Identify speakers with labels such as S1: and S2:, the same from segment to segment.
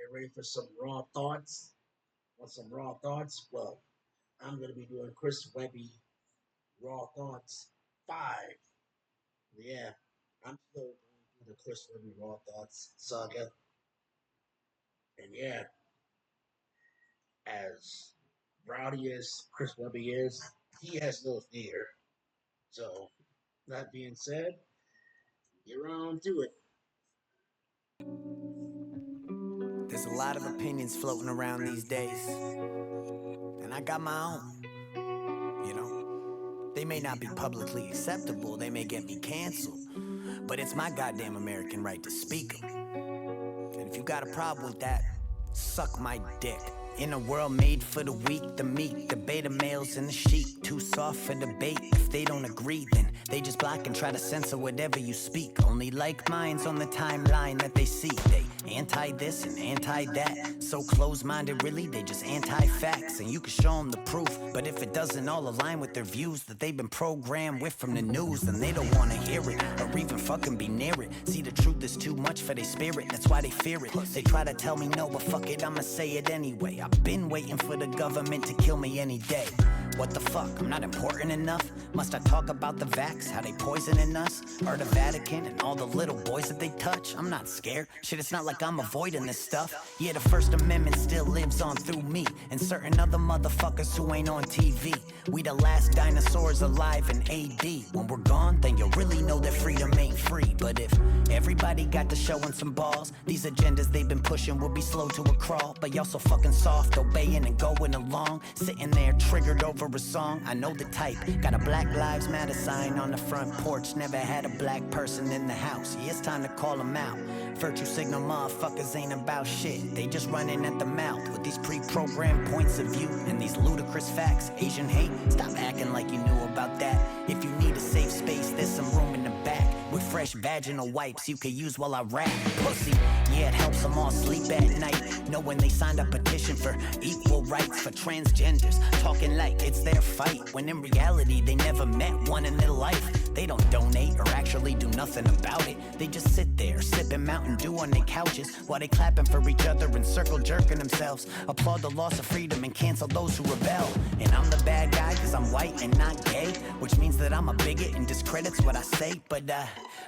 S1: Get ready for some raw thoughts. Want some raw thoughts? Well, I'm gonna be doing Chris Webby Raw Thoughts 5. Yeah, I'm still going through the Chris Webby Raw Thoughts saga. And yeah, as rowdy as Chris Webby is, he has no fear. So, that being said, get around to it.
S2: There's a lot of opinions floating around these days, and I got my own, you know? They may not be publicly acceptable, they may get me canceled, but it's my goddamn American right to speak 'em. And if you got a problem with that, suck my dick. In a world made for the weak, the meek, the beta males and the sheep, too soft for debate. If they don't agree, then they just block and try to censor whatever you speak. Only like minds on the timeline that they see. They anti this and anti that. So close-minded, really, they just anti-facts. And you can show them the proof, but if it doesn't all align with their views that they've been programmed with from the news, then they don't want to hear it, or even fucking be near it. See, the truth is too much for their spirit, that's why they fear it. They try to tell me no, but fuck it, I'ma say it anyway. I've been waiting for the government to kill me any day. What the fuck, I'm not important enough? Must I talk about the vax, how they poisoning us? Or the Vatican and all the little boys that they touch? I'm not scared, shit, it's not like I'm avoiding this stuff. Yeah, the First Amendment still lives on through me and certain other motherfuckers who ain't on TV. We the last dinosaurs alive in AD. When we're gone, then you'll really know that freedom ain't free. But if everybody got to showing some balls, these agendas they've been pushing will be slow to a crawl. But y'all so fucking soft, obeying and going along, sitting there triggered over a song. I know the type, got a Black Lives Matter sign on the front porch, never had a black person in the house. Yeah, it's time to call them out. Virtue signal motherfuckers ain't about shit, they just running at the mouth with these pre-programmed points of view and these ludicrous facts. Asian hate, stop acting like you knew about that. If you need a safe space, there's some room in the back with fresh vaginal wipes you can use while I rap. Pussy, yeah, it helps them all sleep at night, knowing they signed a petition for equal rights for transgenders, talking like it's their fight, when in reality they never met one in their life. They don't donate or actually do nothing about it. They just sit there sipping Mountain Dew on their couches while they clapping for each other and circle jerking themselves. Applaud the loss of freedom and cancel those who rebel. And I'm the bad guy cause I'm white and not gay, which means that I'm a bigot and discredits what I say. But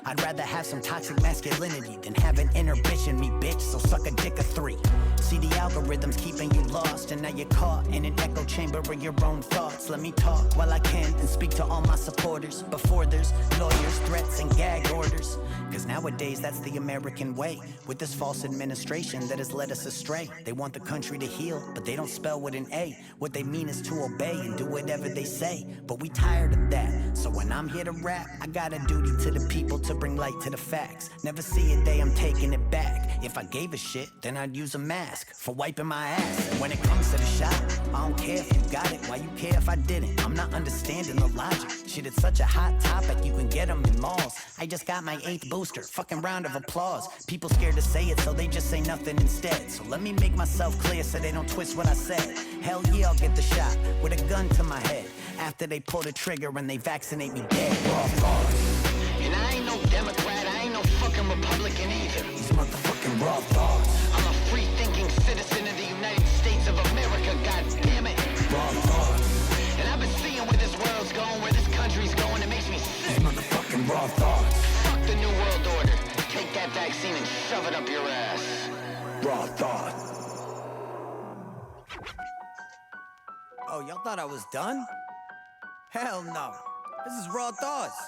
S2: I'd rather have some toxic masculinity than have an inner bitch in me, bitch, so suck a dick of 3. See, the algorithm's keeping you lost, and now you're caught in an echo chamber of your own thoughts. Let me talk while I can and speak to all my supporters before there's lawyers, threats, and gag orders. Cause nowadays that's the American way, with this false administration that has led us astray. They want the country to heal, but they don't spell with an A. What they mean is to obey and do whatever they say, but we tired of that. So when I'm here to rap, I got a duty to the people to bring light to the facts. Never see a day I'm taking it back. If I gave a shit, then I'd use a mask for wiping my ass. And when it comes to the shot, I don't care if you got it, why you care if I didn't? I'm not understanding the logic. Shit, it's such a hot topic, you can get them in malls. I just got my 8th booster, fucking round of applause. People scared to say it, so they just say nothing instead. So let me make myself clear so they don't twist what I said. Hell yeah, I'll get the shot with a gun to my head after they pull the trigger and they vaccinate me dead. Raw thoughts.
S3: And I ain't no Democrat, I ain't no fucking Republican either.
S2: These motherfucking raw thoughts.
S3: I'm a free-thinking citizen of the United States of America, god damn it.
S2: Raw thoughts.
S3: And I've been seeing where this world's going, where this country's going, it makes me sick.
S2: These motherfucking raw thoughts.
S3: Fuck the New World Order. Take that vaccine and shove it up your ass.
S2: Raw thought. Oh, y'all thought I was done? Hell no. This is Raw Thoughts.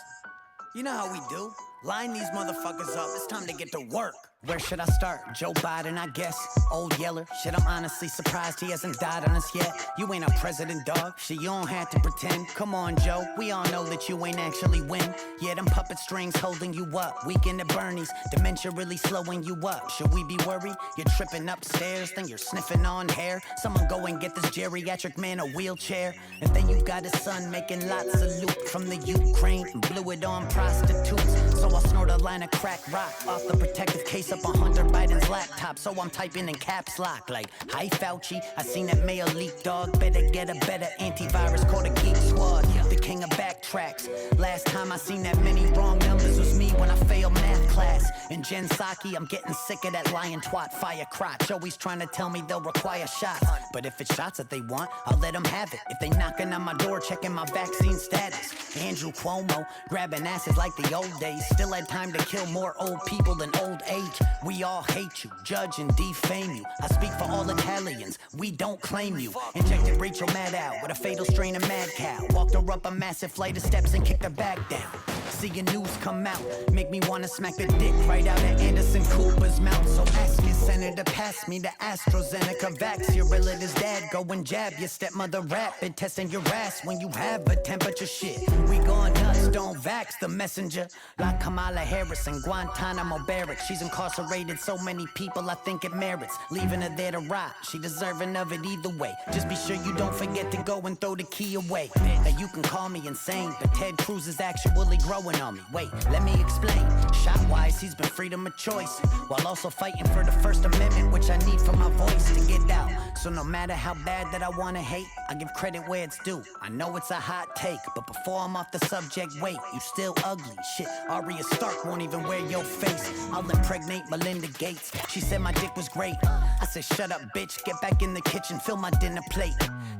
S2: You know how we do. Line these motherfuckers up, it's time to get to work. Where should I start? Joe Biden, I guess. Old Yeller. Shit, I'm honestly surprised he hasn't died on us yet. You ain't a president, dog. Shit, you don't have to pretend. Come on, Joe. We all know that you ain't actually win. Yeah, them puppet strings holding you up. Weekend at Bernie's. Dementia really slowing you up. Should we be worried? You're tripping upstairs, then you're sniffing on hair. Someone go and get this geriatric man a wheelchair. And then you got his son making lots of loot from the Ukraine and blew it on prostitutes. So I'll snort a line of crack rock off the protective case face up on Hunter Biden's laptop, so I'm typing in caps lock like, hi Fauci, I seen that mail leak, dog. Better get a better antivirus called a Geek Squad. The king of backtracks. Last time I seen that many wrong numbers was me when I failed math class. And Jen Psaki, I'm getting sick of that lying twat fire crotch. Always trying to tell me they'll require shots. But if it's shots that they want, I'll let them have it. If they knocking on my door, checking my vaccine status. Andrew Cuomo, grabbing asses like the old days. Still had time to kill more old people than old age. We all hate you, judge and defame you. I speak for all Italians, we don't claim you. Injected Rachel Maddow with a fatal strain of mad cow. Walked her up a massive flight of steps and kicked her back down. Seeing news come out, make me wanna smack the dick right out of Anderson Cooper's mouth. So ask your senator, pass me the AstraZeneca vax. Your relative's dad, go and jab your stepmother rapid, testing your ass when you have a temperature. Shit, we going nuts, don't vax the messenger. Like Kamala Harris in Guantanamo barracks. She's incarcerated so many people, I think it merits leaving her there to rot. She deserving of it either way. Just be sure you don't forget to go and throw the key away. Now you can call me insane, but Ted Cruz is actually growing on me. Wait, let me explain. Shot-wise, he's been freedom of choice, while also fighting for the First Amendment, which I need for my voice to get out. So no matter how bad that I wanna hate, I give credit where it's due. I know it's a hot take, but before I'm off the subject, wait, you still ugly. Shit, Arya Stark won't even wear your face. I'll impregnate Melinda Gates. She said my dick was great. I said, shut up, bitch, get back in the kitchen, fill my dinner plate.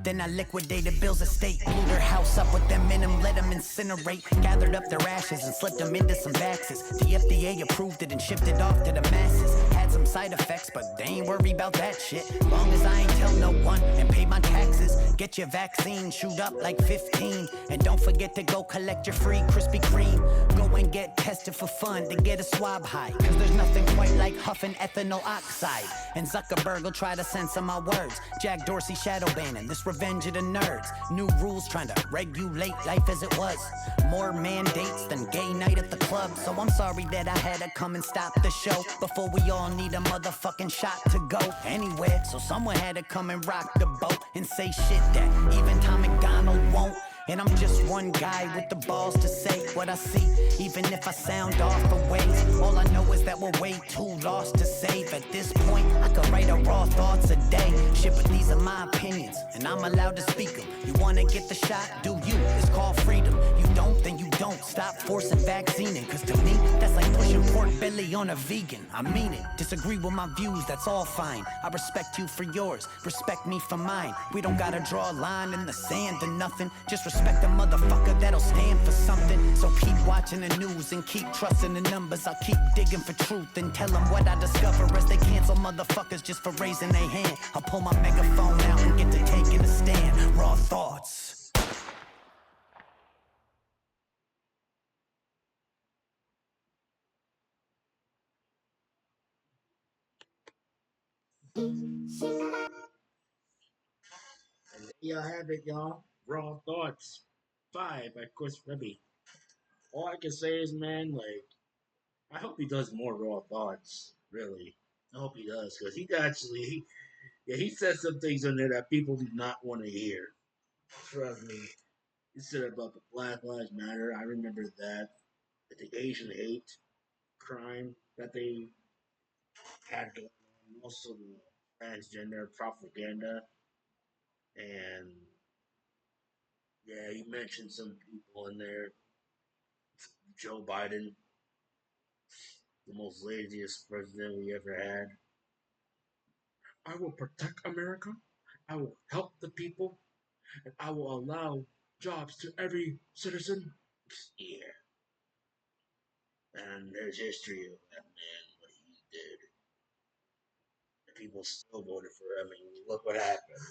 S2: Then I liquidated Bill's estate, blew their house up with them in them, let them incinerate. Gathered up their ashes and slipped them into some vaxes. The FDA approved it and shipped it off to the masses. Had some side effects, but they ain't worried about that shit. Long as I ain't tell no one and pay my taxes. Get your vaccine, shoot up like 15. And don't forget to go collect your free Krispy Kreme. Go and get tested for fun to get a swab high. Cause there's nothing quite like huffing ethanol oxide. And Zuckerberg will try to censor my words. Jack Dorsey shadow banning, this revenge of the nerds. New rules trying to regulate life as it was. More mandates than gay night at the club. So I'm sorry that I had to come and stop the show before we all need a motherfucking shot to go anywhere. So someone had to come and rock the boat and say shit that even Tom McDonald won't. And I'm just one guy with the balls to say what I see, even if I sound off for ways. All I know is that we're way too lost to save. At this point, I could write a raw thoughts a day. Shit, but these are my opinions, and I'm allowed to speak them. You wanna get the shot? Do you? It's called freedom. You don't, then you don't. Stop forcing vaccinating, cause to me, that's like pushing pork belly on a vegan. I mean it. Disagree with my views, that's all fine. I respect you for yours, respect me for mine. We don't gotta draw a line in the sand or nothing. Just respect a motherfucker that'll stand for something. So keep watching the news and keep trusting the numbers. I'll keep digging for truth and tell them what I discover as they cancel motherfuckers just for raising their hand. I'll pull my megaphone out and get to taking a stand. Raw thoughts.
S1: And there y'all have it, y'all. Raw Thoughts 5 by Chris Webby. All I can say is, man, like, I hope he does more Raw Thoughts, really. I hope he does, because he said some things in there that people do not want to hear. Trust me. He said about the Black Lives Matter. I remember that. The Asian hate crime that they had going on. Also the transgender propaganda. And yeah, you mentioned some people in there. Joe Biden, the most laziest president we ever had. I will protect America. I will help the people. And I will allow jobs to every citizen. Yeah. And there's history of that man, what he did. And people still voted for him. And look what happened.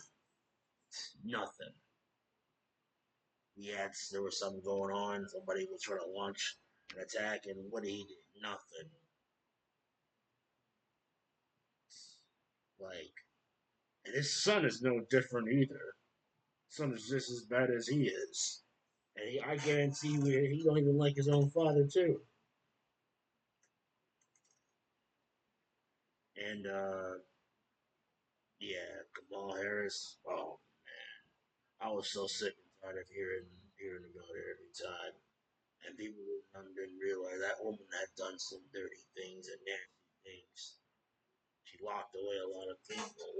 S1: Nothing. There was something going on. Somebody was trying to launch an attack. And what did he do? Nothing. Like, and his son is no different either. His son is just as bad as he is. And I guarantee you, he don't even like his own father too. And yeah, Kamal Harris. Oh man, I was so sick and tired of hearing about it every time. And people didn't realize that woman had done some dirty things and nasty things.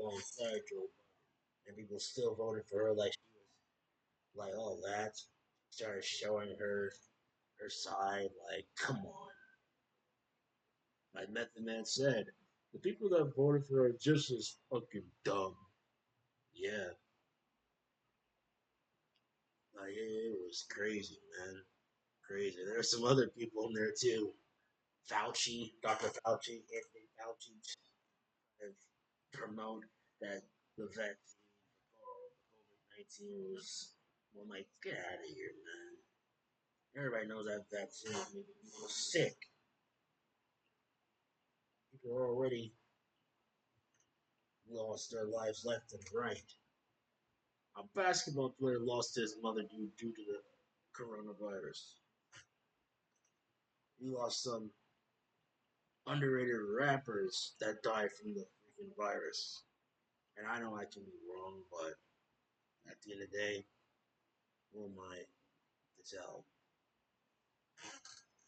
S1: alongside Joe Biden, and people still voted for her like she was like, oh, that. Started showing her side. Like, come on. Like Method Man said, the people that voted for her are just as fucking dumb. Yeah, like it was crazy, man, crazy. There are some other people in there too. Fauci, Dr. Fauci, Anthony Fauci, and promote that the vaccine for COVID-19 was. Well, like, get out of here, man. Everybody knows that vaccine is making people sick. People are already lost their lives left and right. A basketball player lost his mother due to the coronavirus. We lost some underrated rappers that died from the freaking virus. And I know I can be wrong, but at the end of the day, who am I to tell?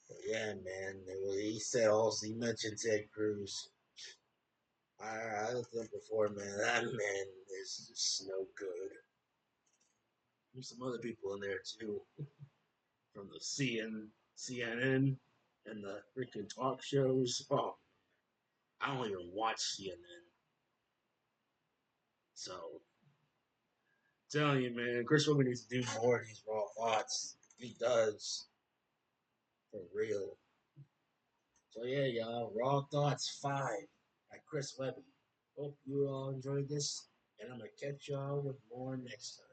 S1: But yeah, man, he said also, he mentioned Ted Cruz. I looked him before, man. That man is just no good. There's some other people in there too, from the CNN and the freaking talk shows. Oh, I don't even watch CNN. So, telling you, man, Chris Webby needs to do more of these raw thoughts. He does, for real. So yeah, y'all, Raw Thoughts 5 by Chris Webby. Hope you all enjoyed this, and I'm gonna catch y'all with more next time.